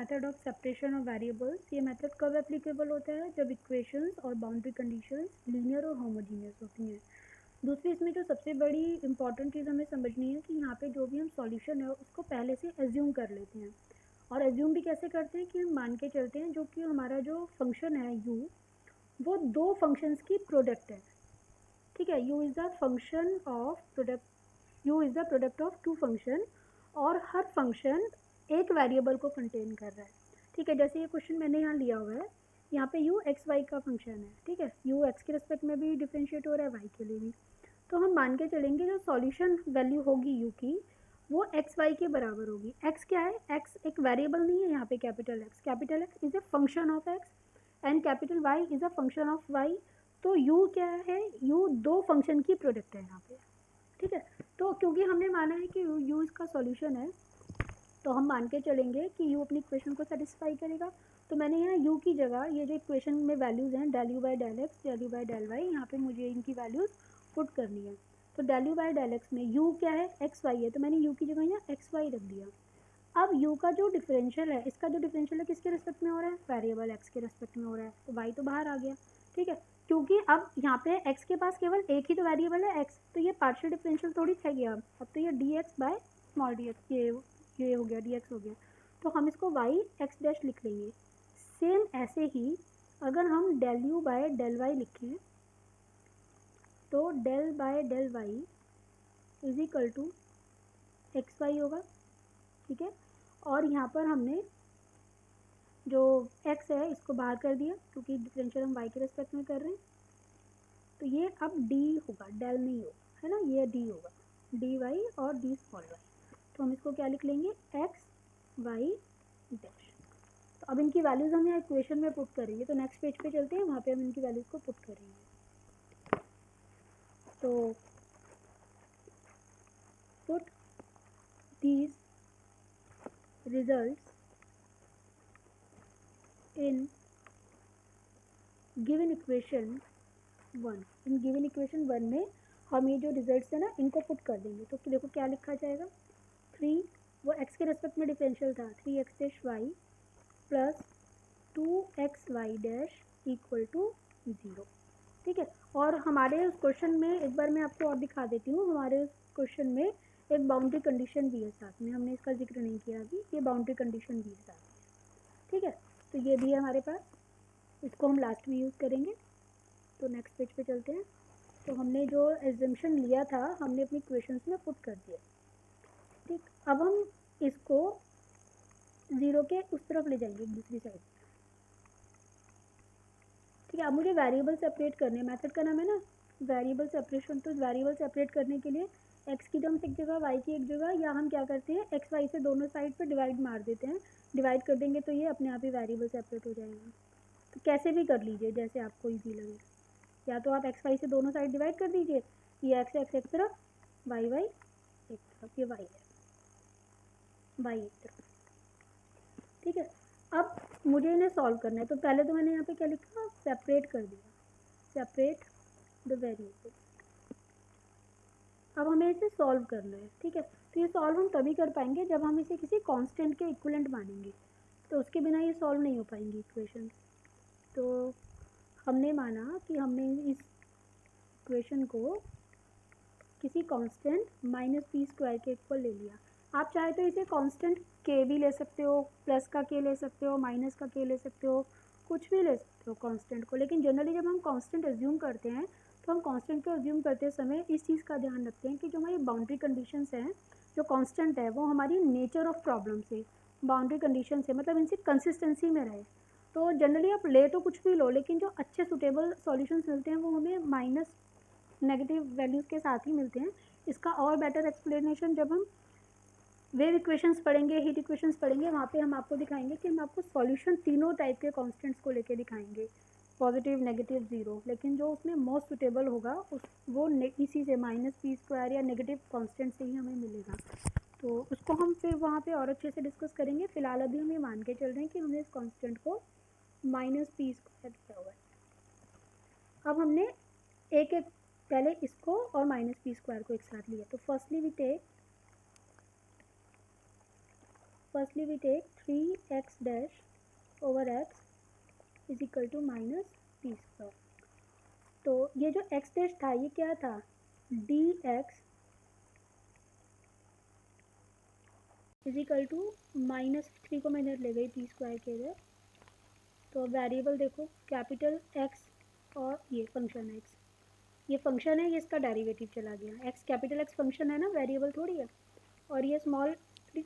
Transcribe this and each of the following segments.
Method of separation of variables. ये method कब applicable होता है? जब इक्वेशंस और बाउंड्री कंडीशंस लीनियर और होमोजीनियस होती हैं। दूसरी इसमें जो सबसे बड़ी इंपॉर्टेंट चीज़ हमें समझनी है कि यहाँ पे जो भी हम सॉल्यूशन है उसको पहले से एज्यूम कर लेते हैं। और एज्यूम भी कैसे करते हैं कि हम मान के चलते हैं जो कि हमारा जो फंक्शन है u, वो दो फंक्शंस की प्रोडक्ट है। ठीक है, u is the function of product, u is the product of two function, और हर फंक्शन एक वेरिएबल को कंटेन कर रहा है। ठीक है, जैसे ये क्वेश्चन मैंने यहाँ लिया हुआ है, यहाँ पे u एक्स वाई का फंक्शन है। ठीक है, u एक्स के रिस्पेक्ट में भी डिफ्रेंशिएट हो रहा है, y के लिए भी। तो हम मान के चलेंगे जो सॉल्यूशन वैल्यू होगी u की, वो एक्स वाई के बराबर होगी। x क्या है? x एक वेरिएबल नहीं है यहाँ पे, capital x is a function of x and capital y is a function of y। तो u क्या है? u दो फंक्शन की प्रोडक्ट है यहाँ पे। ठीक है, तो क्योंकि हमने माना है कि u इसका सॉल्यूशन है, तो हम मान के चलेंगे कि u अपनी इक्वेशन को सेटिस्फाई करेगा। तो मैंने यहाँ u की जगह ये जो इक्वेशन में वैल्यूज़ हैं del u by del x, del u by del y, यहाँ पे मुझे इनकी वैल्यूज़ पुट करनी है। तो del u by del x में u क्या है? एक्स वाई है, तो मैंने u की जगह यहाँ एक्स वाई रख दिया। अब u का जो डिफरेंशियल है, इसका जो डिफरेंशियल है किसके रिस्पेक्ट में हो रहा है? वेरिएबल x के रिस्पेक्ट में हो रहा है, तो y तो बाहर आ गया। ठीक है, क्योंकि अब यहाँ पे x के पास केवल एक ही तो वेरिएबल है x, तो ये पार्शियल डिफरेंशियल थोड़ी रह गया। अब तो ये dx बाय स्मॉल dx, ये हो गया, dx हो गया। तो हम इसको y x डैश लिख लेंगे। सेम ऐसे ही अगर हम del u by del y लिखें, तो del by del y is equal to x y होगा। ठीक है, और यहाँ पर हमने जो x है इसको बाहर कर दिया, क्योंकि डिफरेंशियल हम y के रेस्पेक्ट में कर रहे हैं। तो ये अब d होगा, डेल नहीं होगा, है ना, ये d होगा, dy और d स्मॉल y। तो हम इसको क्या लिख लेंगे? x y dash. तो अब इनकी वैल्यूज़ हम यहाँ इक्वेशन में पुट करेंगे। तो नेक्स्ट पेज पे चलते हैं, वहाँ पे हम इनकी वैल्यूज़ को पुट करेंगे। तो put these results in given equation 1। In given equation 1 में हम ये जो रिजल्ट्स है ना, इनको पुट कर देंगे। तो देखो क्या लिखा जाएगा? 3, वो x के रेस्पेक्ट में डिफरेंशियल था, 3x dash y plus 2x y dash equal to 0। ठीक है, और हमारे उस क्वेश्चन में एक बार मैं आपको और दिखा देती हूँ, हमारे उस क्वेश्चन में एक बाउंड्री कंडीशन भी है साथ में, हमने इसका जिक्र नहीं किया अभी, ये बाउंड्री कंडीशन भी है साथ में। ठीक है, तो ये भी है हमारे पास, इसको हम लास्ट में यूज़ करेंगे। तो नेक्स्ट पेज पे चलते हैं। तो हमने जो एग्जम्पशन लिया था, हमने अपनी इक्वेशंस में पुट कर दिया। ठीक, अब हम इसको 0 के उस तरफ ले जाएंगे, दूसरी साइड। ठीक है, अब मुझे वेरिएबल सेपरेट करने, मेथड का नाम है ना वेरिएबल सेपरेशन। तो वेरिएबल सेपरेट करने के लिए x की टर्म्स एक जगह, y की एक जगह, या हम क्या करते हैं x y से दोनों साइड पे डिवाइड मार देते हैं। डिवाइड कर देंगे तो ये अपने आप ही वेरिएबल सेपरेट हो जाएगा। तो कैसे भी कर लीजिए, जैसे आपको ईजी लगे। या तो आप एक्स वाई से दोनों साइड डिवाइड कर दीजिए, ये एक्स एक्स एक तरफ, वाई वाई एक तरफ, ये वाई है, वाई एक तरफ। ठीक है, अब मुझे इन्हें सॉल्व करना है। तो पहले तो मैंने यहाँ पे क्या लिखा? सेपरेट कर दिया, सेपरेट द वेरिएबल। अब हमें इसे सॉल्व करना है। ठीक है, तो ये सॉल्व हम तभी कर पाएंगे जब हम इसे किसी कांस्टेंट के इक्विवेलेंट मानेंगे, तो उसके बिना ये सॉल्व नहीं हो पाएंगी इक्वेशन। तो हमने माना कि हमने इस इक्वेशन को किसी कांस्टेंट माइनस पी स्क्वायर के इक्वल ले लिया। आप चाहे तो इसे कांस्टेंट के भी ले सकते हो, प्लस का के ले सकते हो, माइनस का के ले सकते हो, कुछ भी ले सकते हो कांस्टेंट को। लेकिन जनरली जब हम कांस्टेंट एज्यूम करते हैं, तो हम कांस्टेंट को एज्यूम करते समय इस चीज़ का ध्यान रखते हैं कि जो हमारी बाउंड्री कंडीशंस हैं, जो कांस्टेंट है वो हमारी नेचर ऑफ प्रॉब्लम से, बाउंड्री कंडीशन से, मतलब इनसे कंसिस्टेंसी में रहे। तो जनरली आप ले तो कुछ भी लो, लेकिन जो अच्छे सुटेबल सॉल्यूशंस मिलते हैं वो हमें माइनस नेगेटिव वैल्यूज़ के साथ ही मिलते हैं। इसका और बेटर एक्सप्लेनेशन जब हम वेव इक्वेशंस पढ़ेंगे, हीट इक्वेशंस पढ़ेंगे, वहाँ पे हम आपको दिखाएंगे कि हम आपको सॉल्यूशन तीनों टाइप के कांस्टेंट्स को लेके दिखाएंगे, पॉजिटिव, नेगेटिव, ज़ीरो। लेकिन जो उसमें मोस्ट सुटेबल होगा वो इसी से माइनस पी स्क्वायर या नेगेटिव कांस्टेंट से ही हमें मिलेगा। तो उसको हम फिर वहाँ पे और अच्छे से डिस्कस करेंगे। फिलहाल अभी हम ये मान के चल रहे हैं कि हमने इस कांस्टेंट को माइनस पी स्क्वायर किया हुआ है। अब हमने एक एक पहले इसको और माइनस पी स्क्वायर को एक साथ लिया। तो firstly we take firstly we take 3x dash over x is equal to minus p square. तो ये जो x डैश था ये क्या था, dx इज इक्वल टू -3 को मैं इधर ले गई पी स्क्वायर के इधर। तो वेरिएबल देखो कैपिटल x और ये फंक्शन x, ये फंक्शन है, ये इसका डेरिवेटिव चला गया। x कैपिटल x फंक्शन है ना, वेरिएबल थोड़ी है। और ये स्मॉल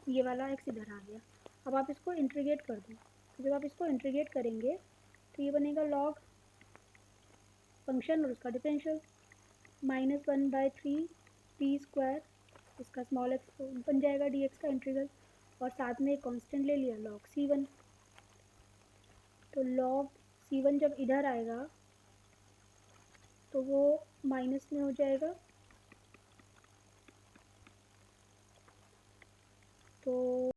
ये वाला x इधर आ गया। अब आप इसको इंटीग्रेट कर दो, तो जब आप इसको इंटीग्रेट करेंगे तो ये बनेगा लॉग फंक्शन और उसका डिफरेंशियल -1/3 पी स्क्वायर, इसका स्मॉल एक्स बन जाएगा dx का इंटीग्रल, और साथ में एक कांस्टेंट ले लिया लॉग c1। तो लॉग c1 जब इधर आएगा तो वो माइनस में हो जाएगा, तो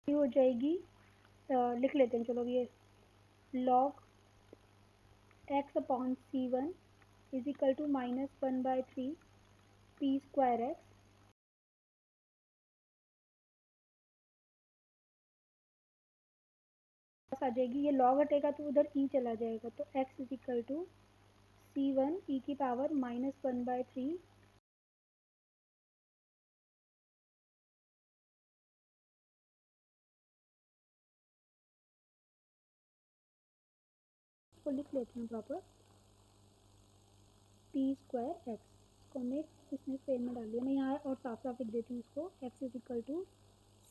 हो जाएगी। लिख लेते हैं चलो, ये log x upon c1 is equal to -1/3 p square x आ जाएगी। ये लॉग हटेगा तो उधर ई चला जाएगा, तो x is equal to c1 e की पावर -1/3 को लिख लेते हैं प्रॉपर पी स्क्वायर एक्स। इसको हमने इसमें फ्रेम में डाल दिया। मैं यहाँ और साफ साफ लिख देती हूँ इसको, x is equal to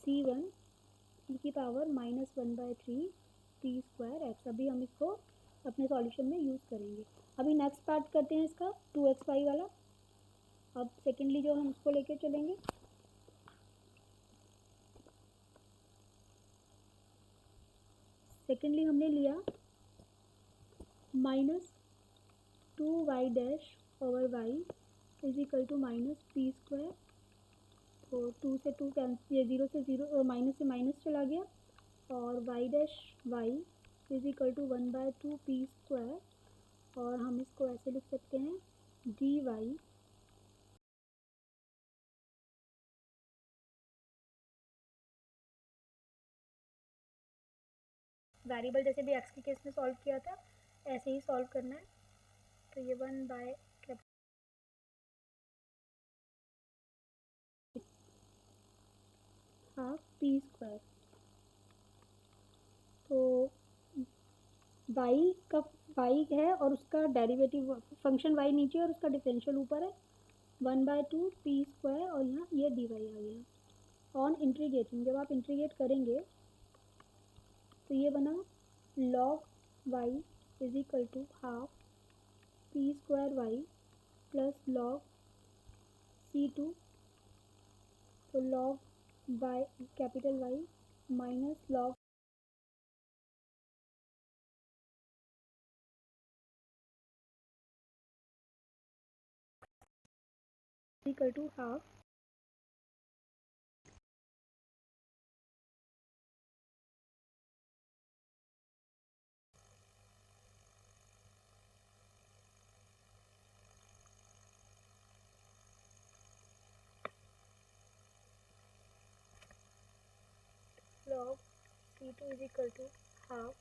c1 e की पावर -1/3 पी स्क्वायर एक्स। अभी हम इसको अपने सॉल्यूशन में यूज़ करेंगे। अभी नेक्स्ट पार्ट करते हैं इसका 2xy वाला। अब सेकेंडली जो हम उसको लेके चलेंगे, सेकेंडली हमने लिया -2y dash over y is equal to minus p square. तो 2 से 2 कैंसिल, ये 0 से 0 माइनस से माइनस चला गया, और y dash y is equal to 1/2 p square. और हम इसको ऐसे लिख सकते हैं dy वेरिएबल जैसे भी x के केस में सॉल्व किया था ऐसे ही सॉल्व करना है। तो ये 1/, हाफ पी स्क्वायर। तो y का y है और उसका डेरिवेटिव फंक्शन y नीचे और उसका डिफरेंशियल ऊपर है 1/2 पी स्क्वायर, और यहाँ ये dy आ गया। ऑन इंटीग्रेटिंग, जब आप इंटीग्रेट करेंगे तो ये बना log y is equal to half p square y plus log c2। तो log y capital y minus log equal to half log c2 is equal to half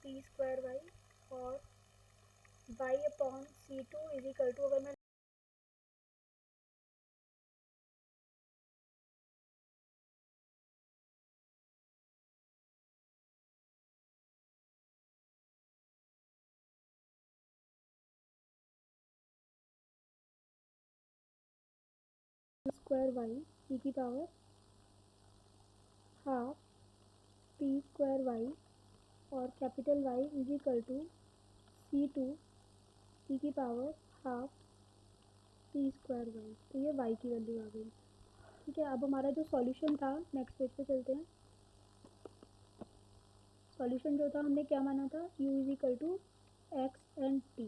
p square y, और y upon c2 is equal to, अगर मैं square y e की power half p square y और capital y is equal to C2 e की power half p square y. तो ये Y की value आ गई। ठीक है, अब हमारा जो सॉल्यूशन था, नेक्स्ट पेज पे चलते हैं। सॉल्यूशन जो था हमने क्या माना था, u is equal to x and t.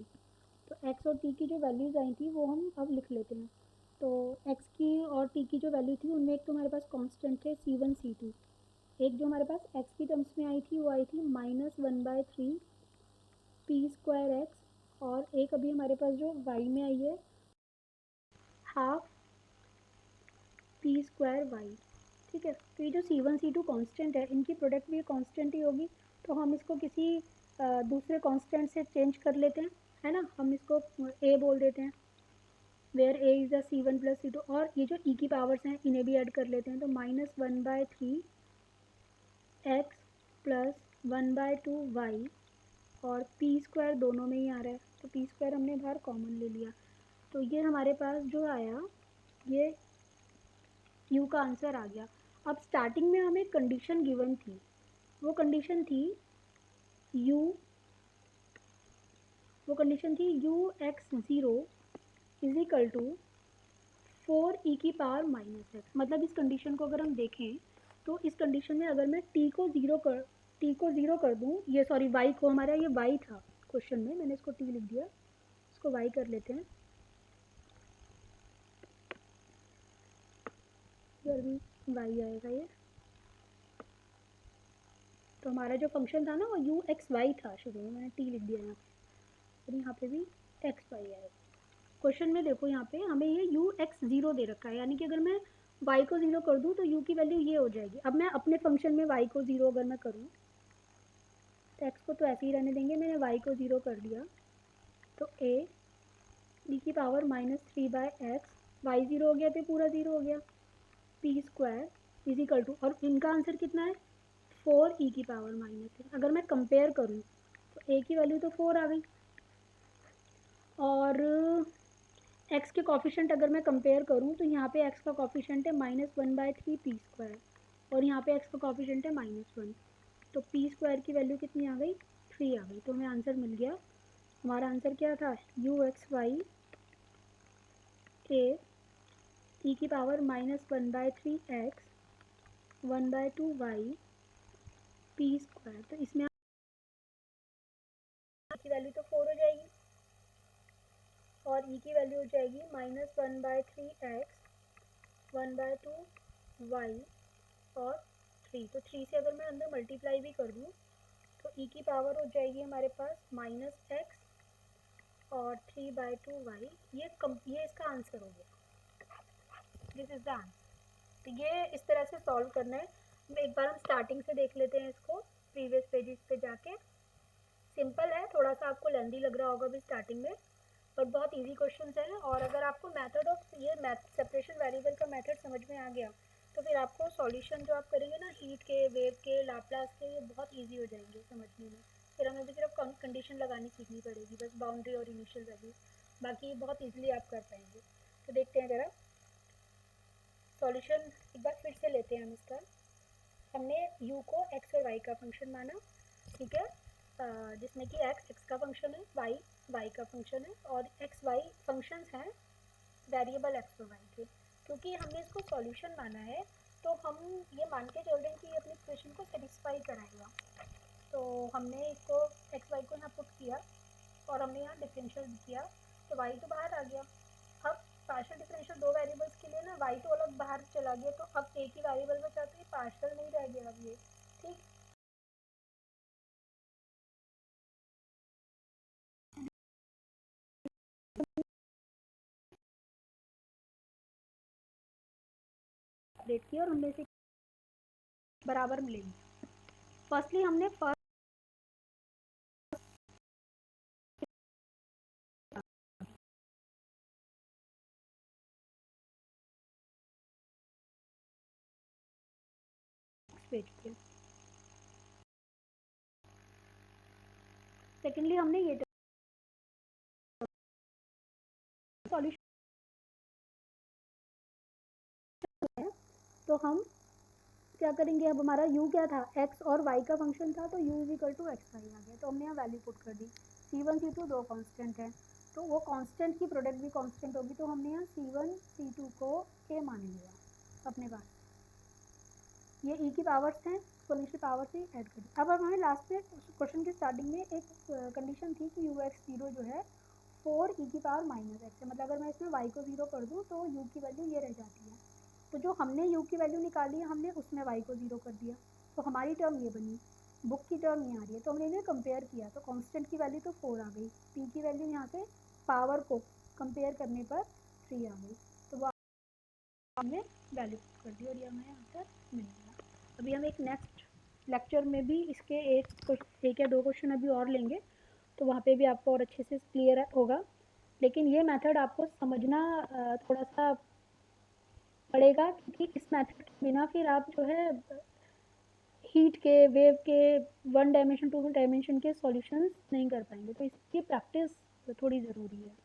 तो x और t की जो वैल्यूज़ आई थी वो हम अब लिख लेते हैं। तो x की और t की जो वैल्यू थी उनमें एक तो हमारे पास कांस्टेंट थे C1 C2, एक जो हमारे पास x की टर्म्स में आई थी वो आई थी -1/3 पी स्क्वायर एक्स, और एक अभी हमारे पास जो y में आई है हाफ पी स्क्वायर वाई। ठीक है, तो ये जो C1 C2 कांस्टेंट है, इनकी प्रोडक्ट भी कांस्टेंट ही होगी। तो हम इसको किसी दूसरे कांस्टेंट से चेंज कर लेते हैं, है ना। हम इसको a बोल देते हैं, where a is the C1 plus C2, और ये जो e की पावर्स हैं इन्हें भी ऐड कर लेते हैं। तो -1/3 एक्स प्लस 1/2 वाई, और पी स्क्वायर दोनों में ही आ रहा है, तो पी स्क्वायर हमने बाहर कॉमन ले लिया। तो ये हमारे पास जो आया, ये यू का आंसर आ गया। अब स्टार्टिंग में हमें कंडीशन गिवन थी, वो कंडीशन थी यू वो कंडीशन थी u(x0) is equal to 4e की पावर -x। मतलब इस कंडीशन को अगर हम देखें तो इस कंडीशन में अगर मैं t को ज़ीरो कर दूं, ये सॉरी y को, हमारा ये y था क्वेश्चन में, मैंने इसको t लिख दिया, इसको y कर लेते हैं, इधर भी y आएगा ये। तो हमारा जो फंक्शन था ना वो u(x_y) था, शुरू में मैंने t लिख दिया यहाँ पे, और यहाँ पे भी x y आएगा। क्वेश्चन में देखो यहाँ पे हमें ये u(x0) दे रखा है, यानी कि अगर मैं y को 0 कर दूँ तो u की वैल्यू ये हो जाएगी। अब मैं अपने फंक्शन में y को 0 अगर मैं करूँ, तो x को तो ऐसे ही रहने देंगे, मैंने y को 0 कर दिया, तो a e की पावर -3/x, y 0 हो गया तो पूरा 0 हो गया, p square is equal to, और इनका आंसर कितना है 4e की पावर -6। अगर मैं कंपेयर करूँ तो a की वैल्यू तो 4 आ गई, और x के कॉफिशेंट अगर मैं कंपेयर करूँ तो यहाँ पे x का कॉफिशेंट है -1/3 पी स्क्वायर, और यहाँ पे x का कॉफिशेंट है -1, तो पी स्क्वायर की वैल्यू कितनी आ गई, 3 आ गई। तो हमें आंसर मिल गया। हमारा आंसर क्या था, u(x_y) ए e की power -1/3 x 1/2 y P square. तो इसमें की वैल्यू तो 4 हो जाएगी, और e की वैल्यू हो जाएगी -1/3 x 1/2 y और 3। तो 3 से अगर मैं अंदर मल्टीप्लाई भी कर दूँ तो e की पावर हो जाएगी हमारे पास -x और 3/2 y। ये इसका आंसर हो गया, दिस इज द आंसर। तो ये इस तरह से सॉल्व करना है। एक बार हम स्टार्टिंग से देख लेते हैं इसको, प्रीवियस पेजेस पे जाके। सिंपल है, थोड़ा सा आपको लेंदी लग रहा होगा अभी स्टार्टिंग में, पर बहुत इजी क्वेश्चंस है। और अगर आपको मेथड ऑफ ये सेपरेशन वेरिएबल का मेथड समझ में आ गया तो फिर आपको सॉल्यूशन जो आप करेंगे ना, हीट के, वेव के, लाप्लास के, ये बहुत इजी हो जाएंगे समझने में। फिर हमें भी सिर्फ कंडीशन लगानी सीखनी पड़ेगी, बस बाउंड्री और इनिशियल वैल्यू, बाकी बहुत ईजिली आप कर पाएंगे। तो देखते हैं ज़रा सॉल्यूशन एक बार फिर से लेते हैं हम इसका। हमने u को x और y का फंक्शन माना, ठीक है, जिसमें कि x का फंक्शन है, y का फंक्शन है, और x y फंक्शंस हैं वेरिएबल x और y के। क्योंकि हमने इसको सॉल्यूशन माना है तो हम ये मान के चल रहे हैं कि अपनी इक्वेशन को सेटिस्फाई कराएगा। तो हमने इसको x y को यहाँ पुट किया और हमने यहाँ डिफरेंशियल किया, तो y तो बाहर आ गया। अब पार्शियल डिफरेंशियल दो वेरिएबल्स के लिए ना, y तो अलग बाहर चला गया, तो अब एक ही वेरिएबल बचा, तो ये पार्शियल नहीं रह गया अब ये, ठीक। अपडेट किया और उनमें से बराबर मिलेंगे। फर्स्टली हमने फर्स्ट पेज पे, सेकेंडली हमने ये सॉल्यूशन है, तो हम क्या करेंगे, अब हमारा u क्या था, x और y का फंक्शन था, तो u is equal to x y आ गया, तो हमने यहाँ वैल्यू पुट कर दी। c1 c2 दो कांस्टेंट है, तो वो कांस्टेंट की प्रोडक्ट भी कांस्टेंट होगी, तो हमने यहाँ c1 c2 को a मान लिया अपने पास। ये e की पावर्स हैं, एक्सपोनेंशियल पावर से ऐड कर दी। अब हमें लास्ट में क्वेश्चन के स्टार्टिंग में एक कंडीशन थी कि ux0 जो है 4 e की पावर माइनस एक्स है, मतलब अगर मैं इसमें y को 0 कर दूँ तो u की वैल्यू ये रह जाती है। तो जो हमने u की वैल्यू निकाली है, हमने उसमें y को 0 कर दिया, तो हमारी टर्म ये बनी, बुक की टर्म ये आ रही है। तो हमने इन्हें कंपेयर किया, तो कांस्टेंट की वैल्यू तो 4 आ गई, p की वैल्यू यहाँ से पावर को कंपेयर करने पर 3 आ गई, तो वो हमने वैल्यू कर दी और ये हमें आंसर मिल गया। अभी हम एक नेक्स्ट लेक्चर में भी इसके एक या दो क्वेश्चन अभी और लेंगे, तो वहाँ पे भी आपको और अच्छे से क्लियर होगा। लेकिन ये मेथड आपको समझना थोड़ा सा पड़ेगा, क्योंकि इस मेथड के बिना फिर आप जो है हीट के, वेव के, वन डायमेंशन टू डायमेंशन के सॉल्यूशंस नहीं कर पाएंगे, तो इसकी प्रैक्टिस थोड़ी ज़रूरी है।